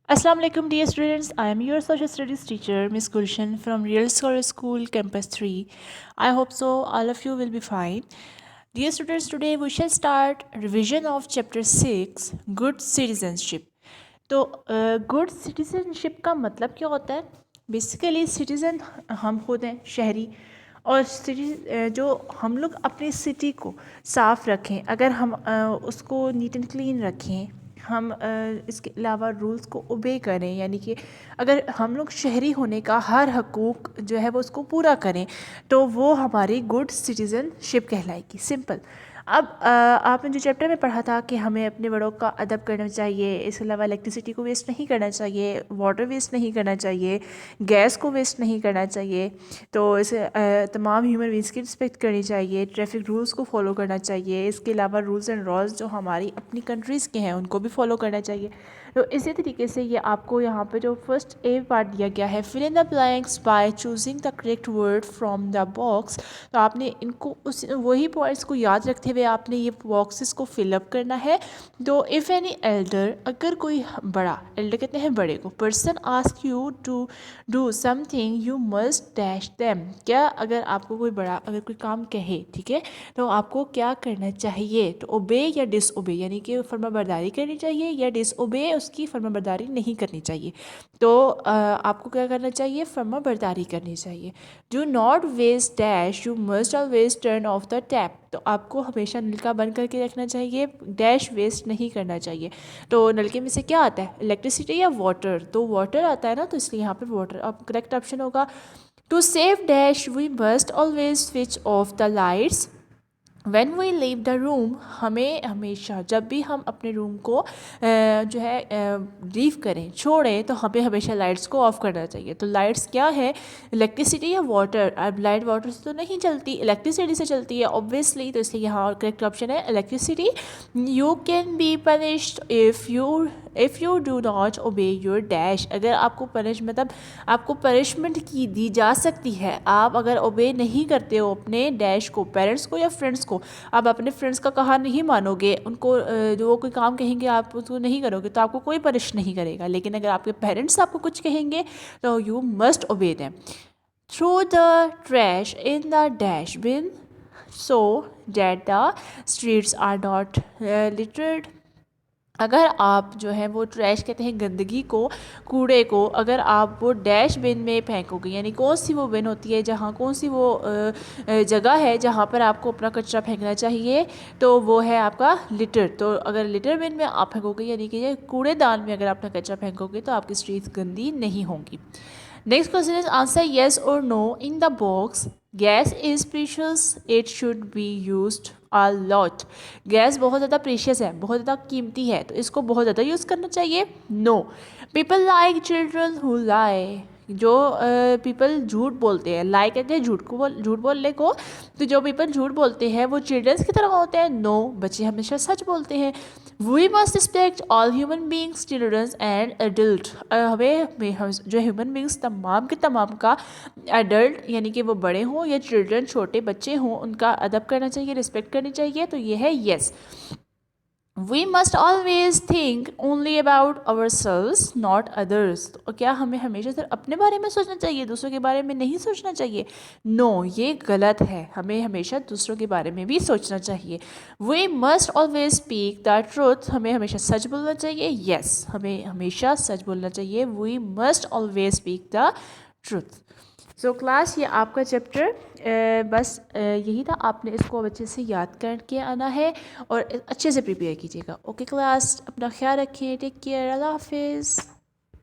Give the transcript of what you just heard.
Assalamu alaikum dear students. I am your social studies teacher Miss Gulshan from Real Scholar School Campus 3. I hope so all of you will be fine. Dear students, today we shall start revision of chapter 6 good citizenship. तो good citizenship का मतलब क्या होता है? Basically citizen हम खुद हैं, शहरी। और सिटी जो हम लोग अपनी सिटी को साफ़ रखें, अगर हम उसको नीट एंड क्लीन रखें, हम इसके अलावा रूल्स को ओबे करें, यानी कि अगर हम लोग शहरी होने का हर हकूक़ जो है वो उसको पूरा करें, तो वो हमारी गुड सिटीज़नशिप कहलाएगी। सिंपल। अब आपने जो चैप्टर में पढ़ा था कि हमें अपने बड़ों का अदब करना चाहिए, इसके अलावा इलेक्ट्रिसिटी को वेस्ट नहीं करना चाहिए, वाटर वेस्ट नहीं करना चाहिए, गैस को वेस्ट नहीं करना चाहिए, तो इसे तमाम ह्यूमन बींग्स की रिस्पेक्ट करनी चाहिए, ट्रैफिक रूल्स को फॉलो करना चाहिए, इसके अलावा रूल्स एंड लॉज जो हमारी अपनी कंट्रीज़ के हैं उनको भी फॉलो करना चाहिए। तो इसी तरीके से ये आपको यहाँ पे जो फर्स्ट ए पार्ट दिया गया है, fill in the blanks by choosing the correct word from the box, तो आपने इनको उस वही पॉइंट्स को याद रखते हुए आपने ये बॉक्सेस को फिलअप करना है। तो इफ़ एनी एल्डर, अगर कोई बड़ा, एल्डर कहते हैं बड़े को, person ask you to do something you must dash them, क्या अगर आपको कोई बड़ा अगर कोई काम कहे, ठीक है, तो आपको क्या करना चाहिए? तो ओबे या डिसओबे, यानी कि फर्माबरदारी करनी चाहिए या डिसओबे, उसकी फर्माबरदारी नहीं करनी चाहिए। तो आपको क्या करना चाहिए? फर्माबरदारी करनी चाहिए। Do not waste dash you must always turn off the tap, तो आपको हमेशा नल का बंद करके रखना चाहिए, डैश वेस्ट नहीं करना चाहिए। तो नलके में से क्या आता है? इलेक्ट्रिसिटी या वाटर? तो वाटर आता है ना, तो इसलिए यहाँ पे वाटर अब करेक्ट ऑप्शन होगा। To save dash we must always switch off the lights when we leave the room, हमें हमेशा जब भी हम अपने रूम को जो है लीव करें, छोड़ें, तो हमें हमेशा लाइट्स को ऑफ करना चाहिए। तो लाइट्स क्या है? इलेक्ट्रिसिटी या वाटर? अब लाइट वाटर से तो नहीं चलती, इलेक्ट्रिसिटी से चलती है ऑब्वियसली, तो इसलिए यहाँ करेक्ट ऑप्शन है electricity. You can be punished if you do not obey your dash, अगर आपको पनिश मतलब आपको पनिशमेंट की दी जा सकती है, आप अगर ओबे नहीं करते हो अपने डैश को, पेरेंट्स को या फ्रेंड्स को, आप अपने फ्रेंड्स का कहा नहीं मानोगे, उनको जो वो कोई काम कहेंगे आप उसको नहीं करोगे, तो आपको कोई पनिश नहीं करेगा। लेकिन अगर आपके पेरेंट्स आपको कुछ कहेंगे तो you must obey them. Throw the trash in the dash bin so that the streets are not littered, अगर आप जो है वो ट्रैश कहते हैं गंदगी को, कूड़े को, अगर आप वो डैश बिन में फेंकोगे, यानी कौन सी वो बिन होती है जहाँ, कौन सी वो जगह है जहाँ पर आपको अपना कचरा फेंकना चाहिए, तो वो है आपका लिटर। तो अगर लिटर बिन में आप फेंकोगे, यानी कि ये कूड़ेदान में अगर अपना कचरा फेंकोगे, तो आपकी स्ट्रीट्स गंदी नहीं होंगी। Next question is answer yes और no in the box. Gas is precious, it should be used a lot, gas बहुत ज़्यादा प्रीशियस है, बहुत ज़्यादा कीमती है, तो इसको बहुत ज़्यादा यूज़ करना चाहिए। No. People like children who lie, जो पीपल झूठ बोलते हैं, लाई कहते हैं झूठ बोलने को, तो जो पीपल झूठ बोलते हैं वो चिल्ड्रंस की तरह होते हैं। नो, बच्चे हमेशा सच बोलते हैं। We must respect all human beings childrens and adult, हमें जो ह्यूमन बींग्स तमाम के तमाम का, एडल्ट यानी कि वो बड़े हों या चिल्ड्रन छोटे बच्चे हों, उनका अदब करना चाहिए, रिस्पेक्ट करनी चाहिए। तो ये है yes. We must always think only about our selves not others, तो क्या हमें हमेशा सिर्फ अपने बारे में सोचना चाहिए, दूसरों के बारे में नहीं सोचना चाहिए? नो, ये गलत है, हमें हमेशा दूसरों के बारे में भी सोचना चाहिए। We must always speak the truth, हमें हमेशा सच बोलना चाहिए। येस, हमें हमेशा सच बोलना चाहिए। We must always speak the truth. So class, ये आपका चैप्टर बस यही था, आपने इसको अच्छे से याद करके आना है और अच्छे से प्रिपेयर कीजिएगा। ओके क्लास, अपना ख्याल रखिए, टेक केयर, अल्लाह हाफिज़।